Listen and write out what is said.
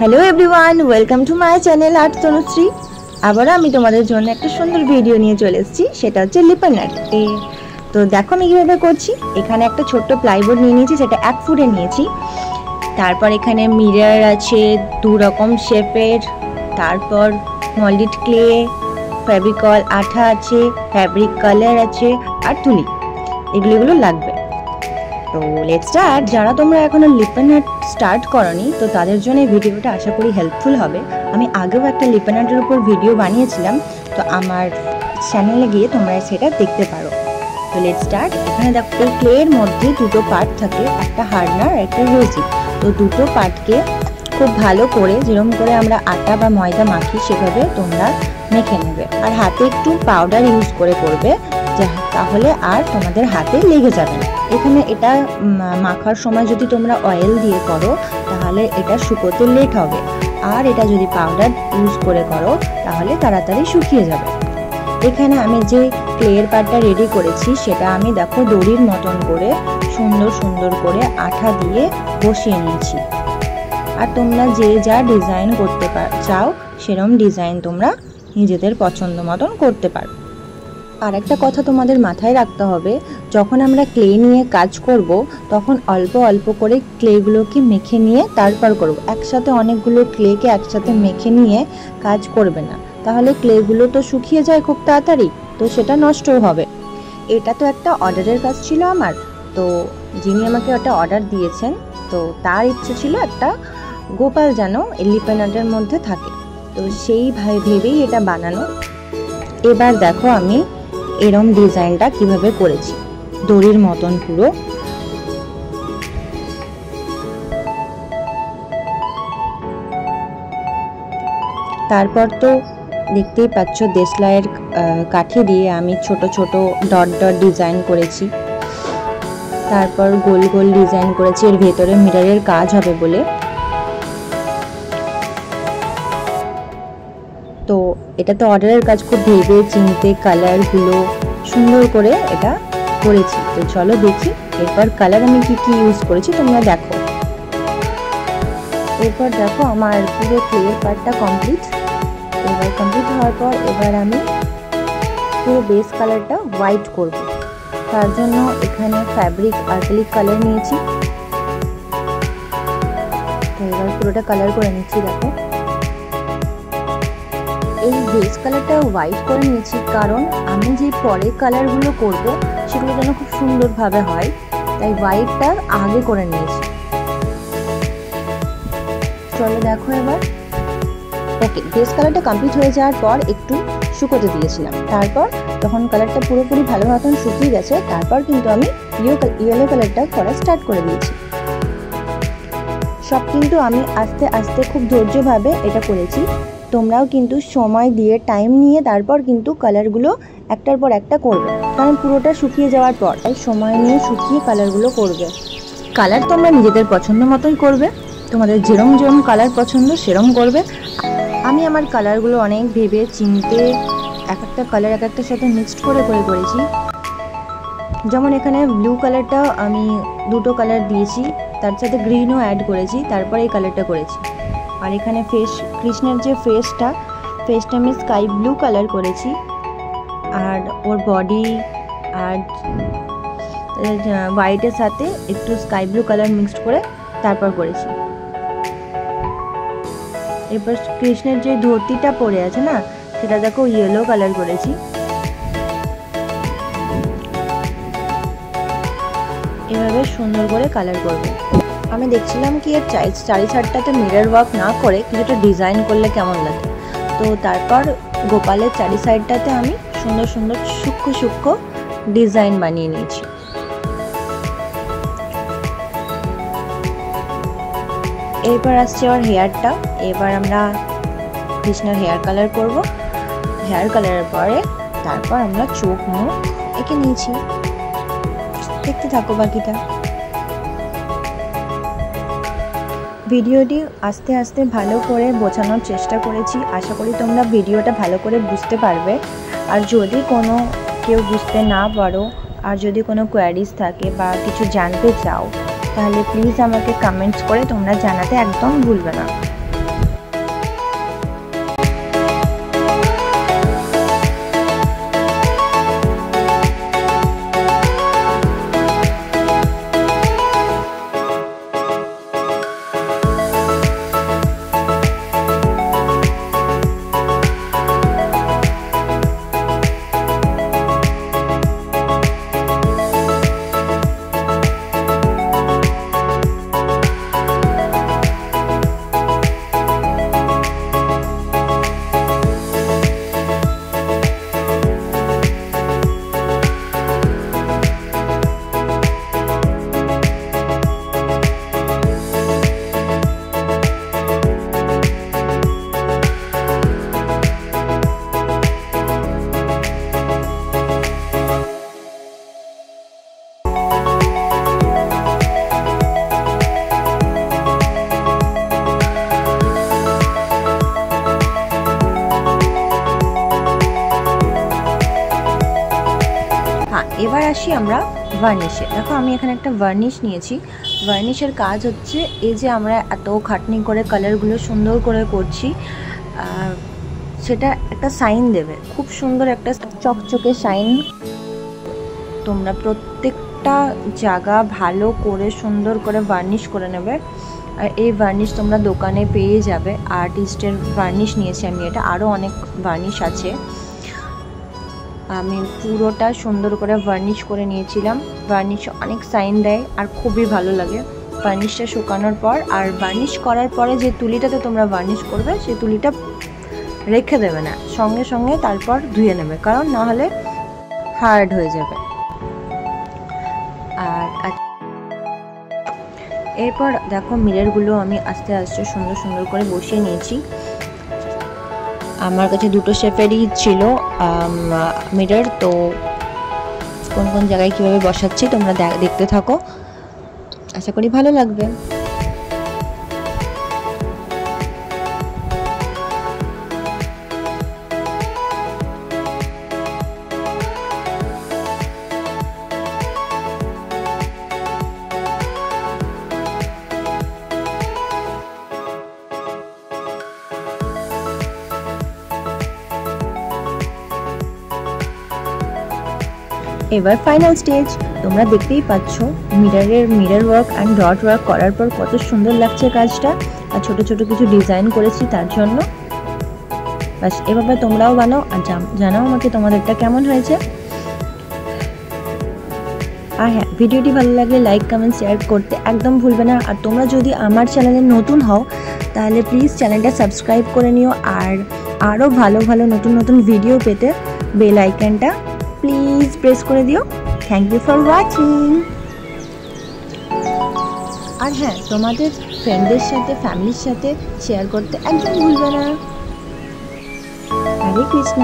Hello everyone welcome to my channel art Tanushree. আবার আমি তোমাদের জন্য একটা সুন্দর ভিডিও নিয়ে চলে এসেছি, সেটা হচ্ছে লিপন আর্ট। তো দেখো আমি কিভাবে করছি। এখানে একটা ছোট্ট প্লাইবোর্ড নিয়ে নিয়েছি, সেটা 1 ফুটে নিয়েছি। তারপর এখানে মিরর আছে 2 রকম শেপের, তারপর মল্ডেড ক্লে, ফেভিকল আঠা আছে, ফ্যাব্রিক কালার আছে আর তুলি, এগুলো লাগবে। তো লেটস স্টার্ট। যারা তোমরা এখনো লিপন আর্ট স্টার্ট করনি তো তাদের জন্য এই ভিডিওটা আশা করি হেল্পফুল হবে। আমি আগেও একটা লিপন আর্টের উপর ভিডিও বানিয়েছিলাম, তো আমার চ্যানেলে গিয়ে তোমরা সেটা দেখতে পারো। তো লেটস স্টার্ট। এখানে দেখো এই ক্লের মধ্যে দুটো পার্ট থাকে, একটা হার্ডনার আর একটা রেজিন। তো দুটো পার্টকে খুব ভালো করে যেরকম করে আমরা আটা বা ময়দা মাখি সেভাবে তোমরা মেখে নেবে, আর হাতে একটু পাউডার ইউজ করে করবে, তাহলে আর তোমাদের হাতে লেগে যাবে না। এখানে এটা মাখার সময় যদি তোমরা অয়েল দিয়ে করো তাহলে এটা শুকোতে লেট হবে, আর এটা যদি পাউডার ইউজ করে করো তাহলে তাড়াতাড়ি শুকিয়ে যাবে। এখানে আমি যে ক্লের পার্টটা রেডি করেছি সেটা আমি দেখো দড়ির মতন করে সুন্দর করে আঠা দিয়ে বসিয়ে নিয়েছি। আর তোমরা যে যা ডিজাইন করতে চাও সেরকম ডিজাইন তোমরা নিজেদের পছন্দ মতন করতে পারো। আর একটা কথা তোমাদের মাথায় রাখতে হবে, যখন আমরা ক্লে নিয়ে কাজ করব তখন অল্প অল্প করে ক্লেগুলোকে মেখে নিয়ে তারপর করব। একসাথে অনেকগুলো ক্লেকে একসাথে মেখে নিয়ে কাজ করবে না, তাহলে ক্লেগুলো তো শুকিয়ে যায় খুব তাড়াতাড়ি, তো সেটা নষ্টও হবে। এটা তো একটা অর্ডারের কাজ ছিল আমার, তো যিনি আমাকে একটা অর্ডার দিয়েছেন তো তার ইচ্ছে ছিল একটা গোপাল যেন লিপন আর্টের মধ্যে থাকে, তো সেই ভেবেই এটা বানানো। এবার দেখো আমি এরম ডিজাইনটা কিভাবে করেছি, দড়ির মতন পুরো। তারপর তো দেখতেই পাচ্ছ দেশলাইয়ের কাঠি দিয়ে আমি ছোট ছোট ডট ডট ডিজাইন করেছি, তারপর গোল গোল ডিজাইন করেছি, এর ভেতরে মিররের কাজ হবে বলে। তো এটা তো অর্ডারের কাজ, খুব ভেবে চিনতে কালারগুলো সুন্দর করে এটা করেছি। তো চলো দেখি এরপর কালার আমি কি ইউজ করেছি তোমরা দেখো। এরপর দেখো আমার পুরো ক্লের পার্টটা কমপ্লিট। এবার কমপ্লিট হওয়ার পর এবার আমি পুরো বেস কালারটা হোয়াইট করব। তার জন্য এখানে ফ্যাব্রিক অ্যাক্রিলিক কালার নিয়েছি। তো এবার পুরোটা কালার করে নিচ্ছি। দেখো এই বেস কালারটা হোয়াইট করে নিয়েছি, কারণ আমি যে পরে কালারগুলো করব সেগুলো যেন খুব সুন্দরভাবে হয়, তাই হোয়াইটটা আগে করে নিয়েছি। চলো দেখো এবার ওকে, বেস কালারটা কমপ্লিট হয়ে যাওয়ার পর একটু শুকোতে দিয়েছিলাম। তারপর যখন কালারটা পুরোপুরি ভালো মতন শুকিয়ে গেছে তারপর কিন্তু আমি ইয়েলো কালারটা করা স্টার্ট করে দিয়েছি। সব কিন্তু আমি আস্তে আস্তে খুব ধৈর্যভাবে এটা করেছি। তোমরাও কিন্তু সময় দিয়ে টাইম নিয়ে তারপর কিন্তু কালারগুলো একটার পর একটা করবে, কারণ পুরোটা শুকিয়ে যাওয়ার পর তাই সময় নিয়ে শুকিয়ে কালারগুলো করবে। কালার তোমরা নিজেদের পছন্দ মতোই করবে, তোমাদের যেরম কালার পছন্দ সেরম করবে। আমি আমার কালারগুলো অনেক ভেবে চিনতে এক একটা কালার এক একটার সাথে মিক্সড করে করেছি। যেমন এখানে ব্লু কালারটা আমি দুটো কালার দিয়েছি, তার সাথে গ্রিনও অ্যাড করেছি, তারপর এই কালারটা করেছি। আর এখানে কৃষ্ণের যে ফেসটা আমি স্কাই ব্লু কালার করেছি, আর ওর বডি আর হোয়াইটের সাথে একটু স্কাই ব্লু কালার মিক্সড করে তারপর করেছি। এরপর কৃষ্ণের যে ধুতিটা পরে আছে না সেটা দেখো ইয়েলো কালার করেছি। এভাবে সুন্দর করে কালার করবে। আমি দেখছিলাম কি এর চারি সাইডটাতে মিরর ওয়ার্ক না করে কিছুটা ডিজাইন করলে কেমন লাগে, তো তারপর গোপালের চারি সাইডটাতে আমি সুন্দর সূক্ষ্ম ডিজাইন বানিয়ে নিয়েছি। এরপর আসছে ওর হেয়ারটা। এবার আমরা কৃষ্ণের হেয়ার কালার করব। হেয়ার কালারের পরে তারপর আমরা চোখ মুখ এঁকে নিয়েছি। দেখতে থাকো বাকিটা। ভিডিওটি আস্তে আস্তে ভালো করে বোঝানোর চেষ্টা করেছি, আশা করি তোমরা ভিডিওটা ভালো করে বুঝতে পারবে। আর যদি কোনো কেউ বুঝতে না পারো আর যদি কোনো কোয়ারিজ থাকে বা কিছু জানতে চাও তাহলে প্লিজ আমাকে কমেন্টস করে তোমরা জানাতে একদম ভুলবে না। এবার আসি আমরা ভার্নিশে। দেখো আমি এখানে একটা ভার্নিশ নিয়েছি। ভার্নিশের কাজ হচ্ছে এই যে আমরা এত খাটনি করে কালারগুলো সুন্দর করে করছি, সেটা একটা সাইন দেবে, খুব সুন্দর একটা চকচকে সাইন। তোমরা প্রত্যেকটা জায়গা ভালো করে সুন্দর করে ভার্নিশ করে নেবে। আর এই ভার্নিশ তোমরা দোকানে পেয়ে যাবে। আর্টিস্টের ভার্নিশ নিয়েছি আমি, এটা আরও অনেক ভার্নিশ আছে। আমি পুরোটা সুন্দর করে ভার্নিশ করে নিয়েছিলাম। ভার্নিশ অনেক সাইন দেয় আর খুবই ভালো লাগে ভার্নিশটা শুকানোর পর। আর ভার্নিশ করার পরে যে তুলিটাতে তোমরা ভার্নিশ করবে সেই তুলিটা রেখে দেবে না, সঙ্গে সঙ্গে তারপর ধুয়ে নেবে, কারণ নাহলে হার্ড হয়ে যাবে। আর এরপর দেখো মিররগুলো আমি আস্তে আস্তে সুন্দর সুন্দর করে বসিয়ে নিয়েছি। আমার কাছে দুটো শেপেরই ছিল মিরর, তো কোন কোন জায়গায় কীভাবে বসাচ্ছি তোমরা দেখতে থাকো, আশা করি ভালো লাগবে। এবার ফাইনাল স্টেজ, তোমরা দেখতেই পাচ্ছ mirror work and dot work করার পর কত সুন্দর লাগছে কাজটা। আর ছোট ছোট কিছু ডিজাইন করেছি তার জন্য। বাস এভাবে তোমরাও বানাও আর জানাও আমাকে তোমাদেরটা কেমন হয়েছে। আর হ্যাঁ, ভিডিওটি ভালো লাগলে লাইক কমেন্ট শেয়ার করতে একদম ভুলবে না। আর তোমরা যদি আমার চ্যানেলে নতুন হও তাহলে প্লিজ চ্যানেলটা সাবস্ক্রাইব করে নিও। আর আরও ভালো ভালো নতুন নতুন ভিডিও পেতে বেল আইকনটা প্লিজ প্রেস করে দিও। Thank you for watching. আর হ্যাঁ, তোমাদের ফ্রেন্ডদের সাথে ফ্যামিলির সাথে শেয়ার করতে একদম ভুলবে না। হরে কৃষ্ণ।